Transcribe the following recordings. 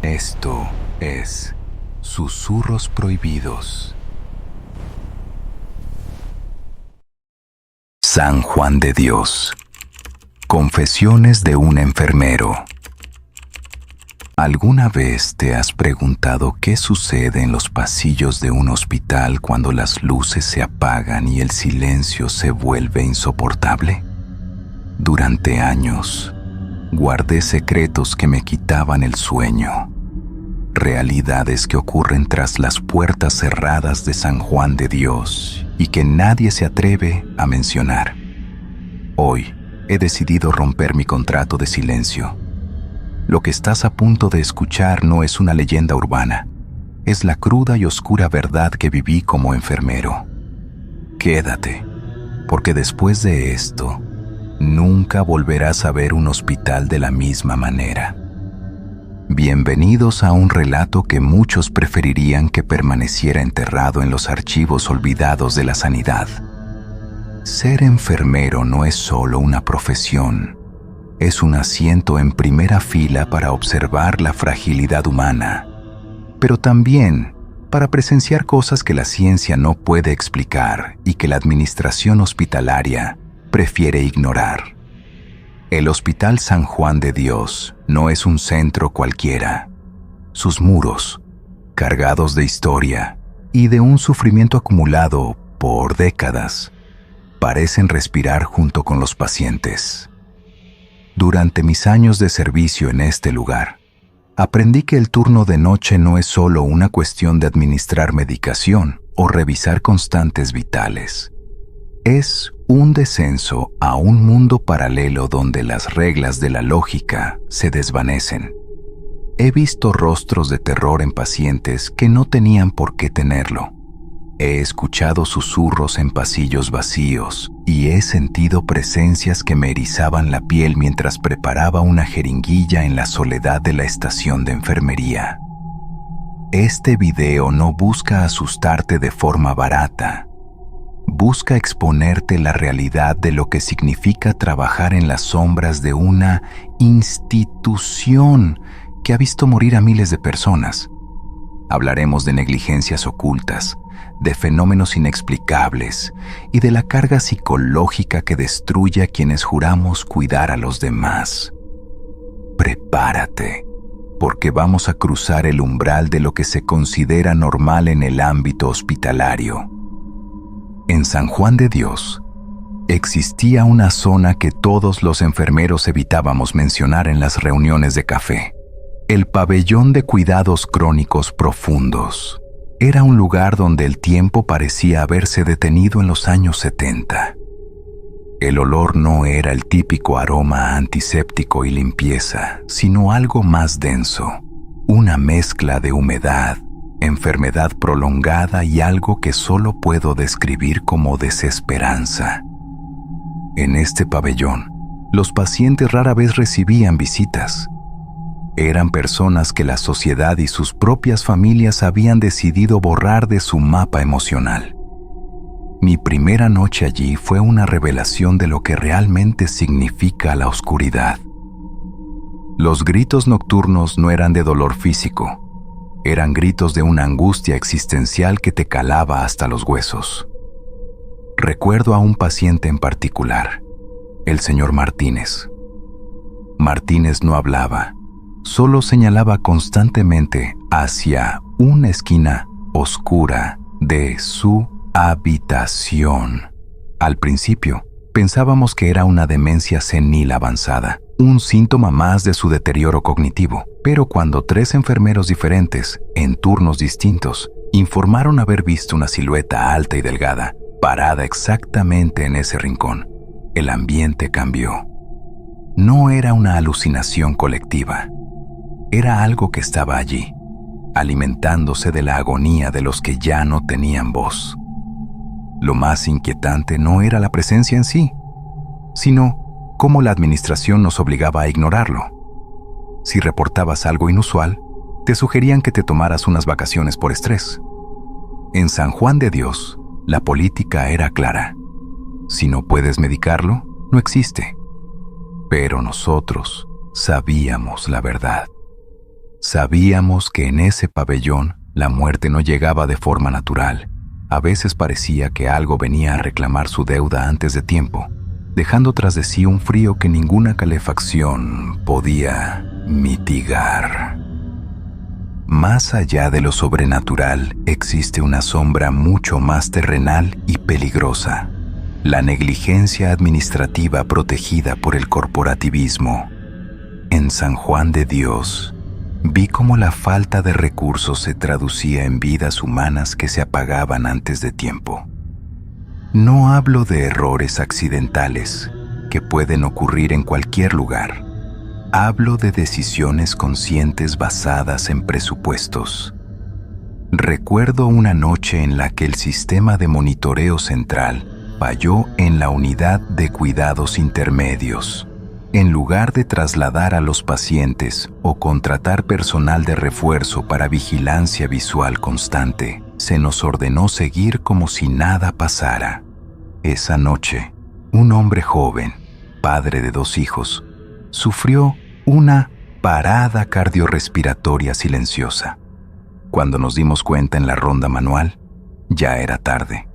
Esto es Susurros Prohibidos. San Juan de Dios. Confesiones de un enfermero. ¿Alguna vez te has preguntado qué sucede en los pasillos de un hospital cuando las luces se apagan y el silencio se vuelve insoportable? Durante años, guardé secretos que me quitaban el sueño. Realidades que ocurren tras las puertas cerradas de San Juan de Dios y que nadie se atreve a mencionar. Hoy he decidido romper mi contrato de silencio. Lo que estás a punto de escuchar no es una leyenda urbana, es la cruda y oscura verdad que viví como enfermero. Quédate, porque después de esto, nunca volverás a ver un hospital de la misma manera. Bienvenidos a un relato que muchos preferirían que permaneciera enterrado en los archivos olvidados de la sanidad. Ser enfermero no es solo una profesión, es un asiento en primera fila para observar la fragilidad humana, pero también para presenciar cosas que la ciencia no puede explicar y que la administración hospitalaria prefiere ignorar. El Hospital San Juan de Dios no es un centro cualquiera. Sus muros, cargados de historia y de un sufrimiento acumulado por décadas, parecen respirar junto con los pacientes. Durante mis años de servicio en este lugar, aprendí que el turno de noche no es solo una cuestión de administrar medicación o revisar constantes vitales. Es un descenso a un mundo paralelo donde las reglas de la lógica se desvanecen. He visto rostros de terror en pacientes que no tenían por qué tenerlo. He escuchado susurros en pasillos vacíos y he sentido presencias que me erizaban la piel mientras preparaba una jeringuilla en la soledad de la estación de enfermería. Este video no busca asustarte de forma barata. Busca exponerte la realidad de lo que significa trabajar en las sombras de una institución que ha visto morir a miles de personas. Hablaremos de negligencias ocultas, de fenómenos inexplicables y de la carga psicológica que destruye a quienes juramos cuidar a los demás. Prepárate, porque vamos a cruzar el umbral de lo que se considera normal en el ámbito hospitalario. En San Juan de Dios, existía una zona que todos los enfermeros evitábamos mencionar en las reuniones de café. El pabellón de cuidados crónicos profundos. Era un lugar donde el tiempo parecía haberse detenido en los años 70. El olor no era el típico aroma antiséptico y limpieza, sino algo más denso, una mezcla de humedad, enfermedad prolongada y algo que solo puedo describir como desesperanza. En este pabellón, los pacientes rara vez recibían visitas. Eran personas que la sociedad y sus propias familias habían decidido borrar de su mapa emocional. Mi primera noche allí fue una revelación de lo que realmente significa la oscuridad. Los gritos nocturnos no eran de dolor físico. Eran gritos de una angustia existencial que te calaba hasta los huesos. Recuerdo a un paciente en particular, el señor Martínez. Martínez no hablaba, solo señalaba constantemente hacia una esquina oscura de su habitación. Al principio, pensábamos que era una demencia senil avanzada, un síntoma más de su deterioro cognitivo. Pero cuando 3 enfermeros diferentes, en turnos distintos, informaron haber visto una silueta alta y delgada, parada exactamente en ese rincón, el ambiente cambió. No era una alucinación colectiva. Era algo que estaba allí, alimentándose de la agonía de los que ya no tenían voz. Lo más inquietante no era la presencia en sí, sino cómo la administración nos obligaba a ignorarlo. Si reportabas algo inusual, te sugerían que te tomaras unas vacaciones por estrés. En San Juan de Dios, la política era clara. Si no puedes medicarlo, no existe. Pero nosotros sabíamos la verdad. Sabíamos que en ese pabellón la muerte no llegaba de forma natural. A veces parecía que algo venía a reclamar su deuda antes de tiempo, dejando tras de sí un frío que ninguna calefacción podía mitigar. Más allá de lo sobrenatural, existe una sombra mucho más terrenal y peligrosa: la negligencia administrativa protegida por el corporativismo. En San Juan de Dios, vi cómo la falta de recursos se traducía en vidas humanas que se apagaban antes de tiempo. No hablo de errores accidentales que pueden ocurrir en cualquier lugar. Hablo de decisiones conscientes basadas en presupuestos. Recuerdo una noche en la que el sistema de monitoreo central falló en la unidad de cuidados intermedios. En lugar de trasladar a los pacientes o contratar personal de refuerzo para vigilancia visual constante, se nos ordenó seguir como si nada pasara. Esa noche, un hombre joven, padre de 2 hijos, sufrió una parada cardiorrespiratoria silenciosa. Cuando nos dimos cuenta en la ronda manual, ya era tarde.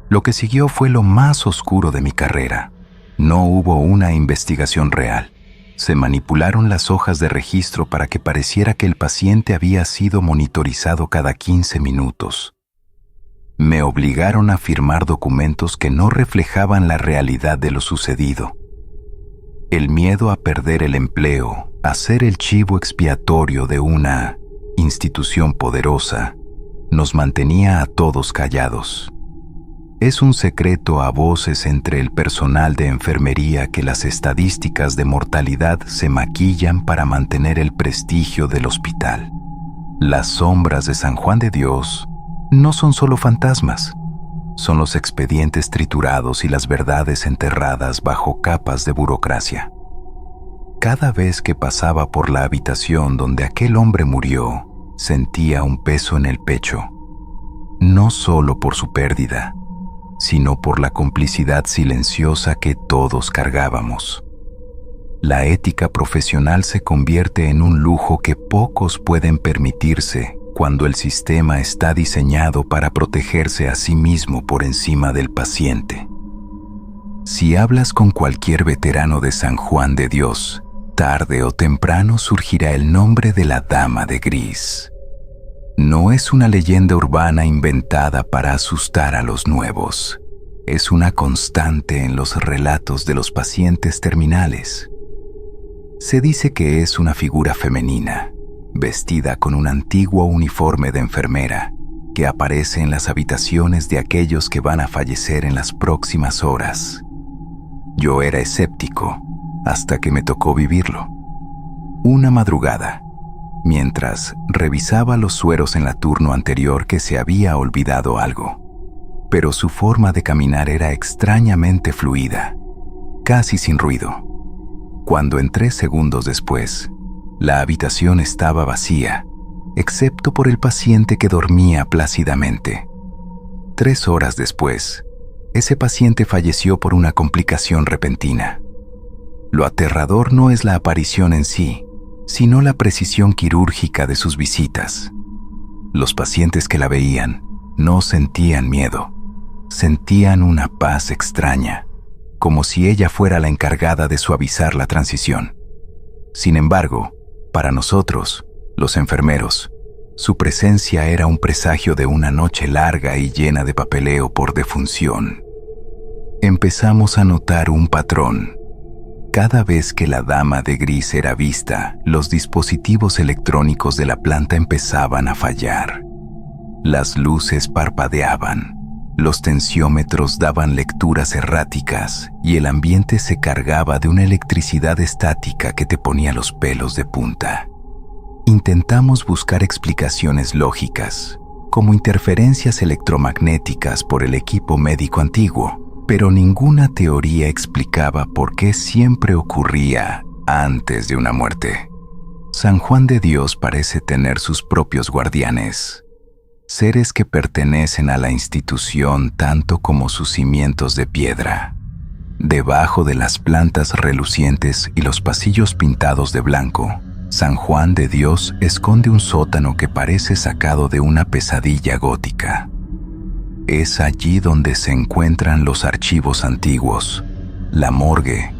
Lo que siguió fue lo más oscuro de mi carrera. No hubo una investigación real. Se manipularon las hojas de registro para que pareciera que el paciente había sido monitorizado cada 15 minutos. Me obligaron a firmar documentos que no reflejaban la realidad de lo sucedido. El miedo a perder el empleo, a ser el chivo expiatorio de una institución poderosa, nos mantenía a todos callados. Es un secreto a voces entre el personal de enfermería que las estadísticas de mortalidad se maquillan para mantener el prestigio del hospital. Las sombras de San Juan de Dios no son solo fantasmas, son los expedientes triturados y las verdades enterradas bajo capas de burocracia. Cada vez que pasaba por la habitación donde aquel hombre murió, sentía un peso en el pecho, no solo por su pérdida, sino por la complicidad silenciosa que todos cargábamos. La ética profesional se convierte en un lujo que pocos pueden permitirse cuando el sistema está diseñado para protegerse a sí mismo por encima del paciente. Si hablas con cualquier veterano de San Juan de Dios, tarde o temprano surgirá el nombre de la Dama de Gris. No es una leyenda urbana inventada para asustar a los nuevos. Es una constante en los relatos de los pacientes terminales. Se dice que es una figura femenina, vestida con un antiguo uniforme de enfermera, que aparece en las habitaciones de aquellos que van a fallecer en las próximas horas. Yo era escéptico hasta que me tocó vivirlo. Una madrugada, mientras revisaba los sueros en la turno anterior, que se había olvidado algo, pero su forma de caminar era extrañamente fluida, casi sin ruido. Cuando entré segundos después, la habitación estaba vacía, excepto por el paciente que dormía plácidamente. 3 horas después, ese paciente falleció por una complicación repentina. Lo aterrador no es la aparición en sí, sino la precisión quirúrgica de sus visitas. Los pacientes que la veían no sentían miedo, sentían una paz extraña, como si ella fuera la encargada de suavizar la transición. Sin embargo, para nosotros, los enfermeros, su presencia era un presagio de una noche larga y llena de papeleo por defunción. Empezamos a notar un patrón. Cada vez que la Dama de Gris era vista, los dispositivos electrónicos de la planta empezaban a fallar. Las luces parpadeaban, los tensiómetros daban lecturas erráticas y el ambiente se cargaba de una electricidad estática que te ponía los pelos de punta. Intentamos buscar explicaciones lógicas, como interferencias electromagnéticas por el equipo médico antiguo, pero ninguna teoría explicaba por qué siempre ocurría antes de una muerte. San Juan de Dios parece tener sus propios guardianes, seres que pertenecen a la institución tanto como sus cimientos de piedra. Debajo de las plantas relucientes y los pasillos pintados de blanco, San Juan de Dios esconde un sótano que parece sacado de una pesadilla gótica. Es allí donde se encuentran los archivos antiguos, la morgue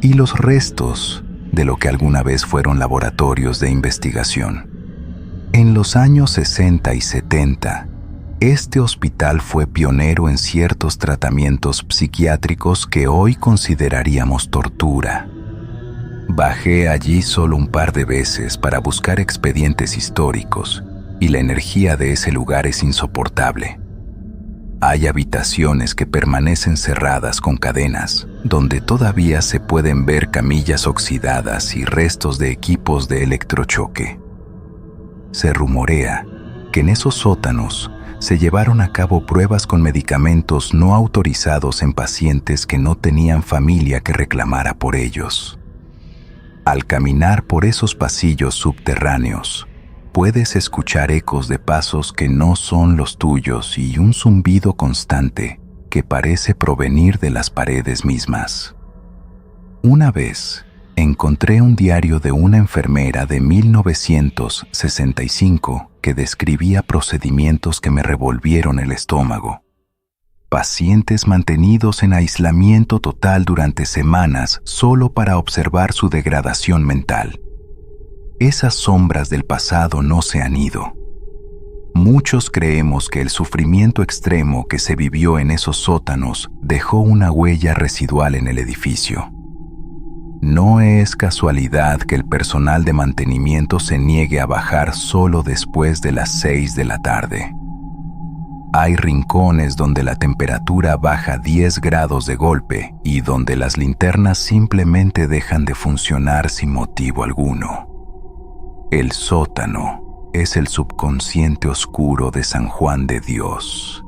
y los restos de lo que alguna vez fueron laboratorios de investigación. En los años 60 y 70, este hospital fue pionero en ciertos tratamientos psiquiátricos que hoy consideraríamos tortura. Bajé allí solo un par de veces para buscar expedientes históricos y la energía de ese lugar es insoportable. Hay habitaciones que permanecen cerradas con cadenas, donde todavía se pueden ver camillas oxidadas y restos de equipos de electrochoque. Se rumorea que en esos sótanos se llevaron a cabo pruebas con medicamentos no autorizados en pacientes que no tenían familia que reclamara por ellos. Al caminar por esos pasillos subterráneos, puedes escuchar ecos de pasos que no son los tuyos y un zumbido constante que parece provenir de las paredes mismas. Una vez, encontré un diario de una enfermera de 1965 que describía procedimientos que me revolvieron el estómago. Pacientes mantenidos en aislamiento total durante semanas solo para observar su degradación mental. Esas sombras del pasado no se han ido. Muchos creemos que el sufrimiento extremo que se vivió en esos sótanos dejó una huella residual en el edificio. No es casualidad que el personal de mantenimiento se niegue a bajar solo después de las 6 de la tarde. Hay rincones donde la temperatura baja 10 grados de golpe y donde las linternas simplemente dejan de funcionar sin motivo alguno. El sótano es el subconsciente oscuro de San Juan de Dios,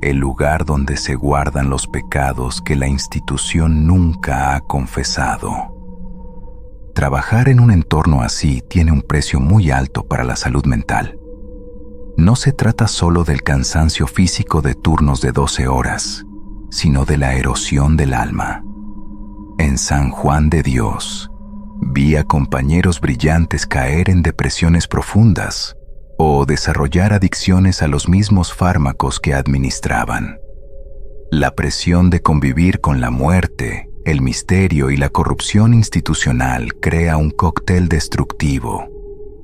el lugar donde se guardan los pecados que la institución nunca ha confesado. Trabajar en un entorno así tiene un precio muy alto para la salud mental. No se trata solo del cansancio físico de turnos de 12 horas, sino de la erosión del alma. En San Juan de Dios, vi a compañeros brillantes caer en depresiones profundas o desarrollar adicciones a los mismos fármacos que administraban. La presión de convivir con la muerte, el misterio y la corrupción institucional crea un cóctel destructivo.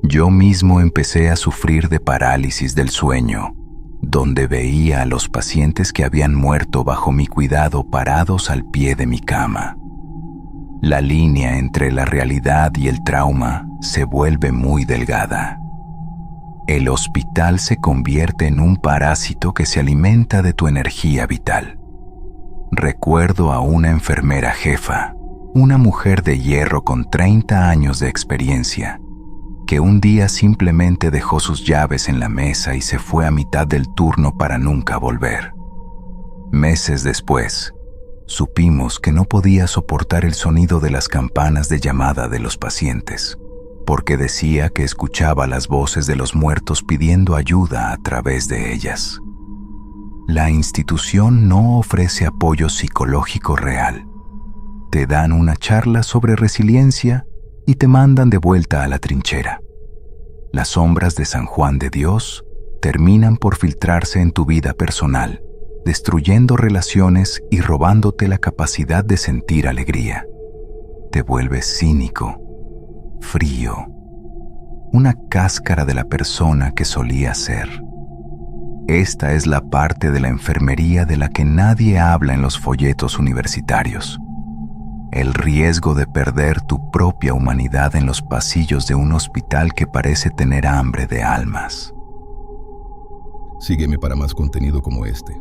Yo mismo empecé a sufrir de parálisis del sueño, donde veía a los pacientes que habían muerto bajo mi cuidado parados al pie de mi cama. La línea entre la realidad y el trauma se vuelve muy delgada. El hospital se convierte en un parásito que se alimenta de tu energía vital. Recuerdo a una enfermera jefa, una mujer de hierro con 30 años de experiencia, que un día simplemente dejó sus llaves en la mesa y se fue a mitad del turno para nunca volver. Meses después, supimos que no podía soportar el sonido de las campanas de llamada de los pacientes, porque decía que escuchaba las voces de los muertos pidiendo ayuda a través de ellas. La institución no ofrece apoyo psicológico real. Te dan una charla sobre resiliencia y te mandan de vuelta a la trinchera. Las sombras de San Juan de Dios terminan por filtrarse en tu vida personal, destruyendo relaciones y robándote la capacidad de sentir alegría. Te vuelves cínico, frío, una cáscara de la persona que solía ser. Esta es la parte de la enfermería de la que nadie habla en los folletos universitarios. El riesgo de perder tu propia humanidad en los pasillos de un hospital que parece tener hambre de almas. Sígueme para más contenido como este.